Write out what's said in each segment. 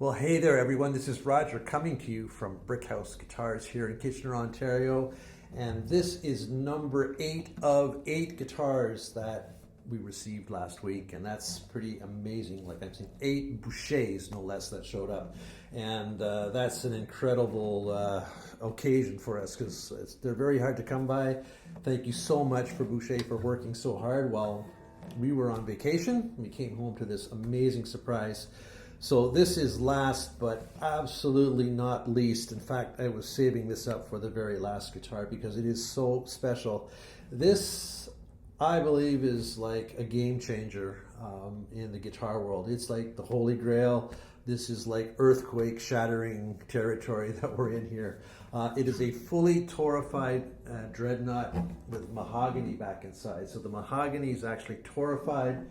Well, hey there, everyone. This is Roger coming to you from Brickhouse Guitars here in Kitchener, Ontario. And this is number 8 of 8 guitars that we received last week. And that's pretty amazing. Like I'm saying, 8 Bouchers, no less, that showed up. And that's an incredible occasion for us because they're very hard to come by. Thank you so much for Boucher for working so hard while we were on vacation. We came home to this amazing surprise. So this is last, but absolutely not least. In fact, I was saving this up for the very last guitar because it is so special. This, I believe, is like a game changer in the guitar world. It's like the Holy Grail. This is like earthquake shattering territory that we're in here. It is a fully torrefied dreadnought with mahogany back inside. So the mahogany is actually torrefied.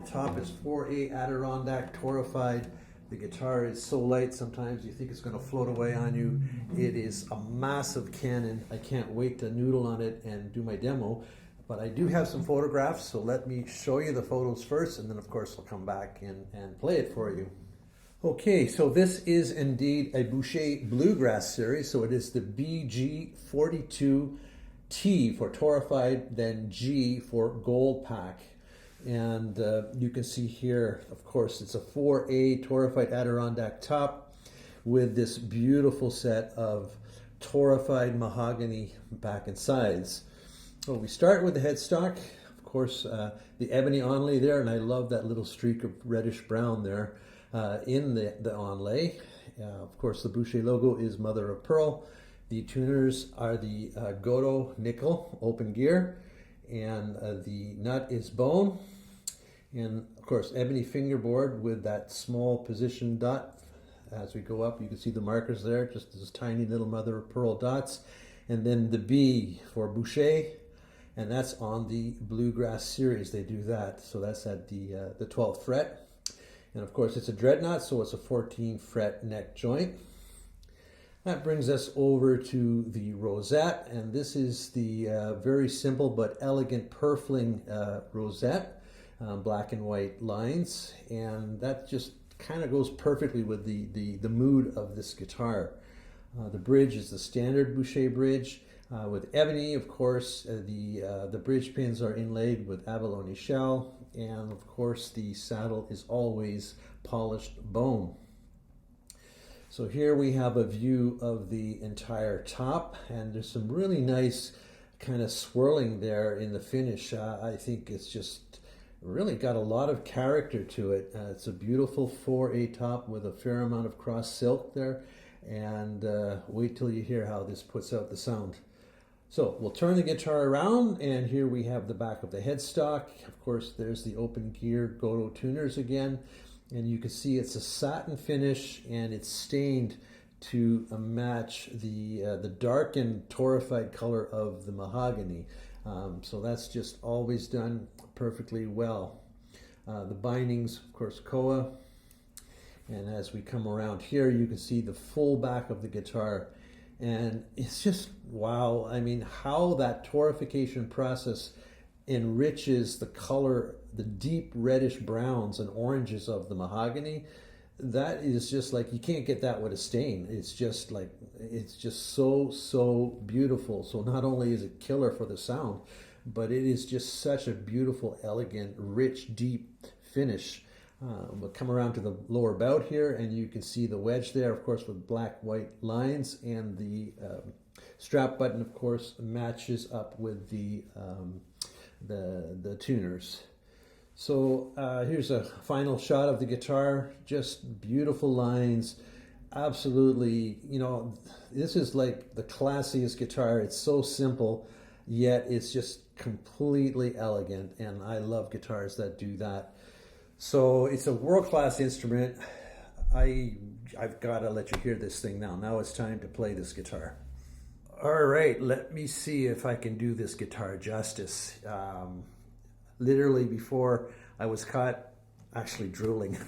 The top is 4A Adirondack torrefied. The guitar is so light sometimes you think it's going to float away on you. It is a massive cannon. I can't wait to noodle on it and do my demo. But I do have some photographs, so let me show you the photos first, and then of course I'll come back and play it for you. Okay, so this is indeed a Boucher Bluegrass series. So it is the BG42T for torrefied, then G for gold pack. And you can see here, of course, it's a 4A torrefied Adirondack top with this beautiful set of torrefied mahogany back and sides. So we start with the headstock, of course, the ebony onlay there, and I love that little streak of reddish brown there in the onlay. Of course, the Boucher logo is mother of pearl. The tuners are the Goto nickel open gear, and the nut is bone, and of course ebony fingerboard with that small position dot. As we go up, you can see the markers there, just those tiny little mother of pearl dots, and then the B for Boucher, and that's on the Bluegrass series. They do that, so that's at the 12th fret, and of course it's a dreadnought, so it's a 14 fret neck joint. That brings us over to the rosette, and this is the very simple but elegant purfling rosette, black and white lines, and that just kind of goes perfectly with the mood of this guitar. The bridge is the standard Boucher bridge with ebony, of course. The bridge pins are inlaid with abalone shell, and of course the saddle is always polished bone. So here we have a view of the entire top, and there's some really nice kind of swirling there in the finish. I think it's just really got a lot of character to it. It's a beautiful 4A top with a fair amount of cross silk there, and wait till you hear how this puts out the sound. So we'll turn the guitar around, and here we have the back of the headstock. Of course, there's the open gear Goto tuners again. And you can see it's a satin finish, and it's stained to match the darkened torrefied color of the mahogany. So that's just always done perfectly well. The bindings, of course, koa. And as we come around here, you can see the full back of the guitar. And it's just, wow. I mean, how that torrefication process enriches the color, the deep reddish browns and oranges of the mahogany. That is just like, you can't get that with a stain. It's just like, it's just so beautiful. So not only is it killer for the sound, but it is just such a beautiful, elegant, rich, deep finish. We'll come around to the lower bout here, and you can see the wedge there, of course, with black white lines, and the strap button, of course, matches up with the tuners. So here's a final shot of the guitar. Just beautiful lines. Absolutely, you know, this is like the classiest guitar. It's so simple, yet it's just completely elegant, and I love guitars that do that. So it's a world-class instrument. I've got to let you hear this thing now. Now it's time to play this guitar. All right, let me see if I can do this guitar justice. Literally before I was caught actually drooling,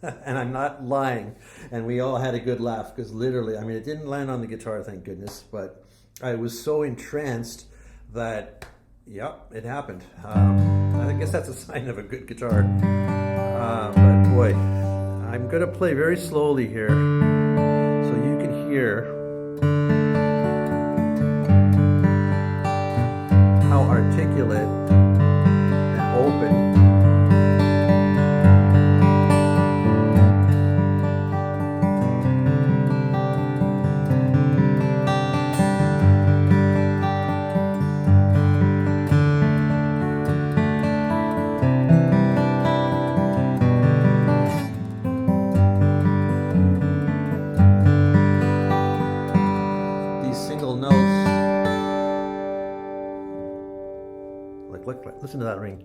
and I'm not lying, and we all had a good laugh because literally, I mean, it didn't land on the guitar, thank goodness, but I was so entranced that, yeah, it happened. I guess that's a sign of a good guitar, but boy, I'm going to play very slowly here so you can hear how articulate and open single notes. Listen to that ring.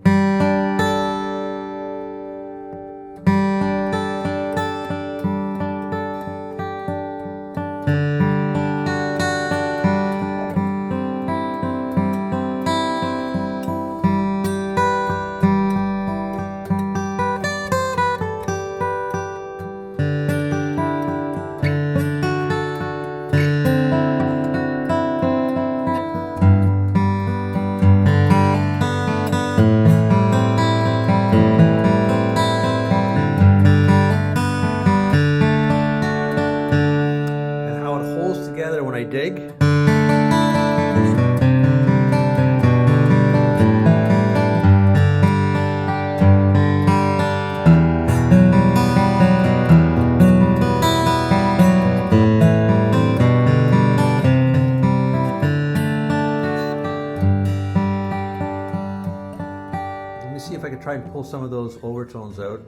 When I dig. Let me see if I can try and pull some of those overtones out.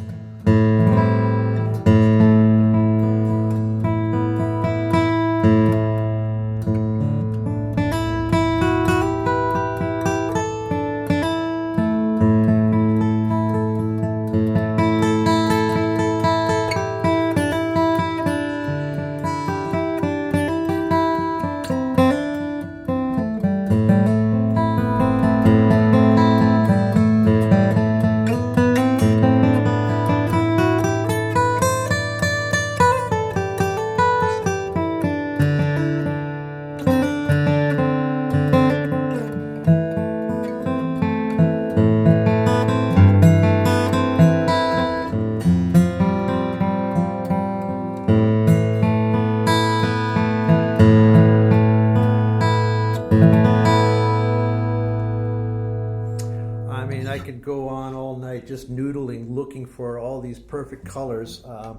I could go on all night just noodling, looking for all these perfect colors. I'm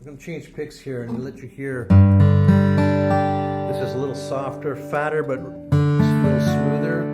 going to change picks here and let you hear. This is a little softer, fatter, but a little smoother.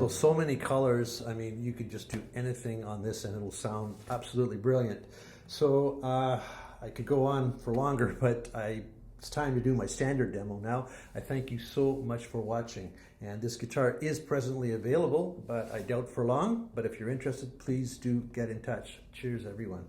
So many colors. I mean, you could just do anything on this and it'll sound absolutely brilliant. So I could go on for longer, but it's time to do my standard demo now. I thank you so much for watching. And this guitar is presently available, but I doubt for long. But if you're interested, please do get in touch. Cheers, everyone.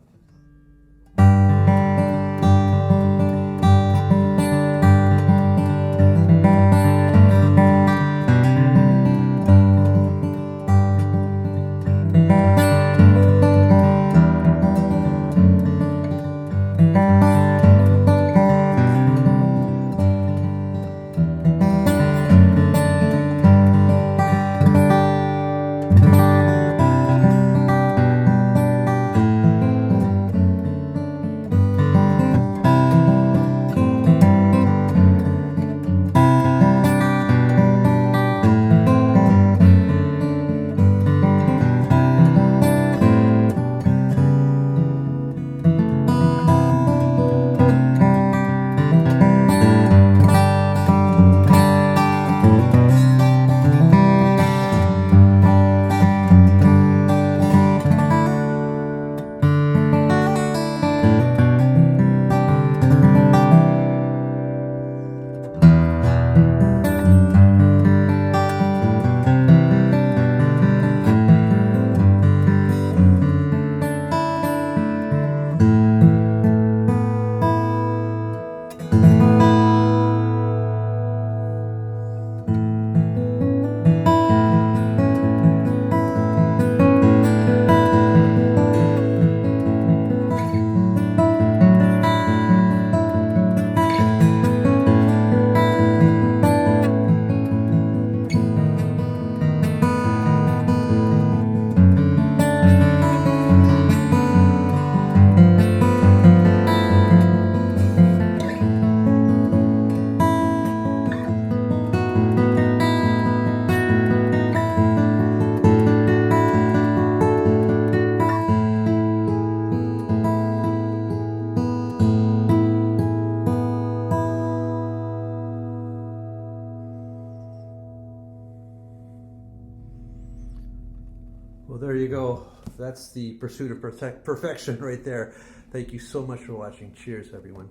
that's the pursuit of perfection right there. Thank you so much for watching. Cheers, everyone.